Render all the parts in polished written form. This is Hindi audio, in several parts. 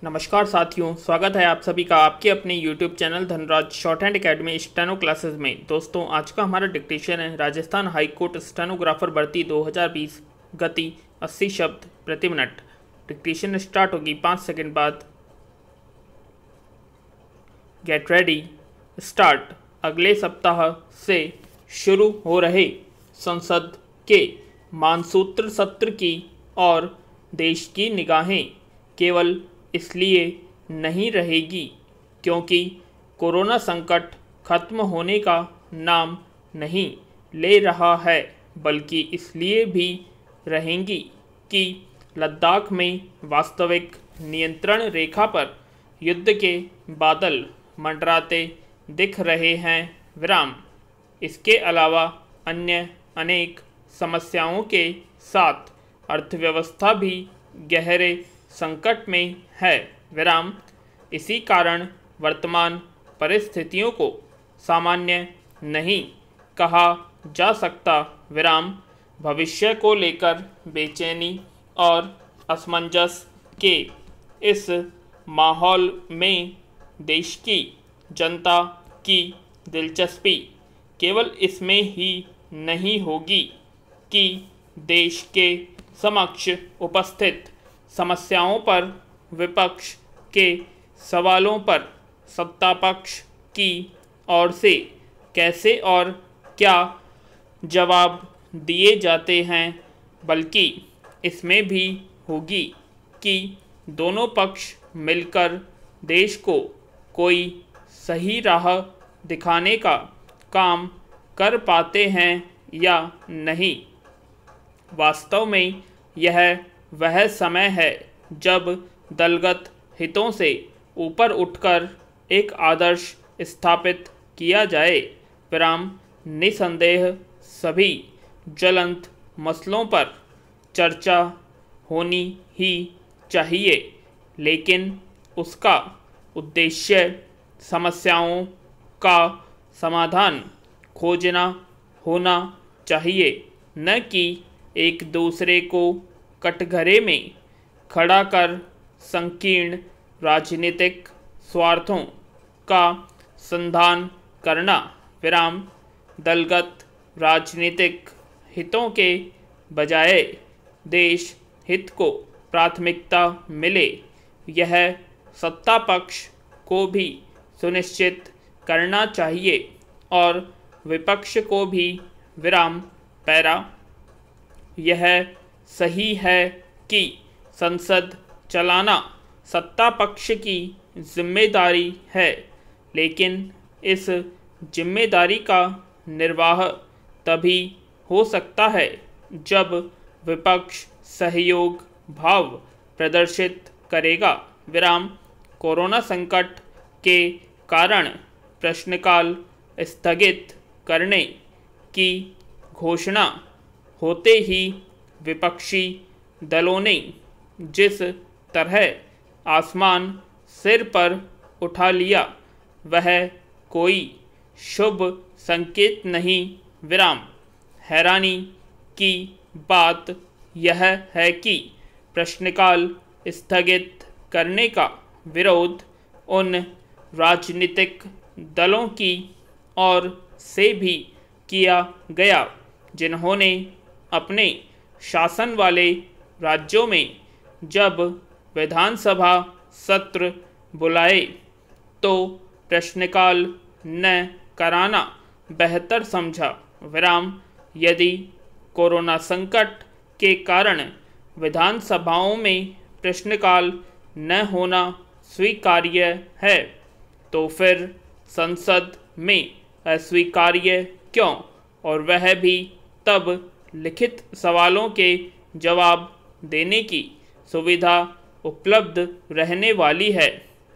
नमस्कार साथियों, स्वागत है आप सभी का आपके अपने YouTube channel Dhanraj short hand academy steno classes में। दोस्तों, आज का हमारा डिक्टेशन है राजस्थान हाई कोर्ट स्टेनोग्राफर भर्ती 2020, गति 80 शब्द प्रति मिनट। डिक्टेशन स्टार्ट होगी 5 सेकंड बाद। Get ready, start. अगले सप्ताह से शुरू हो रहे संसद के मानसूत्र सत्र की और देश की निगाहें केवल इसलिए नहीं रहेगी क्योंकि कोरोना संकट खत्म होने का नाम नहीं ले रहा है, बल्कि इसलिए भी रहेंगी कि लद्दाख में वास्तविक नियंत्रण रेखा पर युद्ध के बादल मंडराते दिख रहे हैं। विराम। इसके अलावा अन्य अनेक समस्याओं के साथ अर्थव्यवस्था भी गहरे संकट में है। विराम। इसी कारण वर्तमान परिस्थितियों को सामान्य नहीं कहा जा सकता। विराम। भविष्य को लेकर बेचैनी और असमंजस के इस माहौल में देश की जनता की दिलचस्पी केवल इसमें ही नहीं होगी कि देश के समक्ष उपस्थित समस्याओं पर विपक्ष के सवालों पर सत्ता पक्ष की ओर से कैसे और क्या जवाब दिए जाते हैं, बल्कि इसमें भी होगी कि दोनों पक्ष मिलकर देश को कोई सही राह दिखाने का काम कर पाते हैं या नहीं। वास्तव में यह वह समय है जब दलगत हितों से ऊपर उठकर एक आदर्श स्थापित किया जाए। विराम। निसंदेह सभी ज्वलंत मसलों पर चर्चा होनी ही चाहिए, लेकिन उसका उद्देश्य समस्याओं का समाधान खोजना होना चाहिए, न कि एक दूसरे को कटघरे में खड़ा कर संकीर्ण राजनीतिक स्वार्थों का संधान करना। विराम। दलगत राजनीतिक हितों के बजाय देश हित को प्राथमिकता मिले, यह सत्ता पक्ष को भी सुनिश्चित करना चाहिए और विपक्ष को भी। विराम। पैरा। यह सही है कि संसद चलाना सत्ता पक्ष की जिम्मेदारी है, लेकिन इस जिम्मेदारी का निर्वाह तभी हो सकता है जब विपक्ष सहयोग भाव प्रदर्शित करेगा। विराम। कोरोना संकट के कारण प्रश्नकाल स्थगित करने की घोषणा होते ही विपक्षी दलों ने जिस तरह आसमान सिर पर उठा लिया, वह कोई शुभ संकेत नहीं। विराम। हैरानी की बात यह है कि प्रश्नकाल स्थगित करने का विरोध उन राजनीतिक दलों की ओर से भी किया गया जिन्होंने अपने शासन वाले राज्यों में जब विधानसभा सत्र बुलाए तो प्रश्नकाल न कराना बेहतर समझा। विराम। यदि कोरोना संकट के कारण विधानसभाओं में प्रश्नकाल न होना स्वीकार्य है, तो फिर संसद में अस्वीकार्य क्यों, और वह भी तब लिखित सवालों के जवाब देने की सुविधा उपलब्ध रहने वाली है।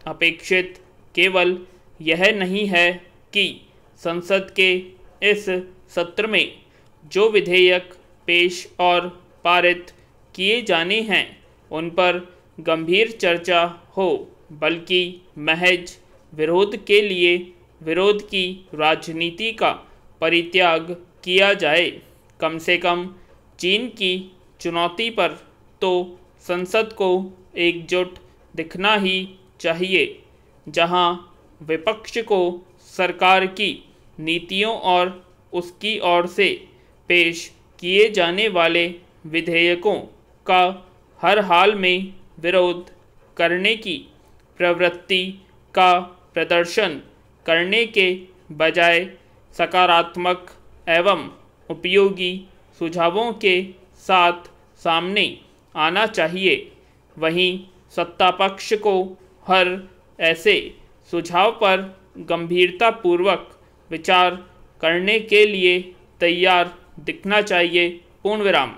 अपेक्षित केवल यह नहीं है कि संसद के इस सत्र में जो विधेयक पेश और पारित किए जाने हैं उन पर गंभीर चर्चा हो, बल्कि महज विरोध के लिए विरोध की राजनीति का परित्याग किया जाए। कम से कम चीन की चुनौती पर तो संसद को एकजुट दिखना ही चाहिए, जहां विपक्ष को सरकार की नीतियों और उसकी ओर से पेश किए जाने वाले विधेयकों का हर हाल में विरोध करने की प्रवृत्ति का प्रदर्शन करने के बजाय सकारात्मक एवं उपयोगी सुझावों के साथ सामने आना चाहिए। वहीं सत्ता पक्ष को हर ऐसे सुझाव पर गंभीरतापूर्वक विचार करने के लिए तैयार दिखना चाहिए। पूर्ण विराम।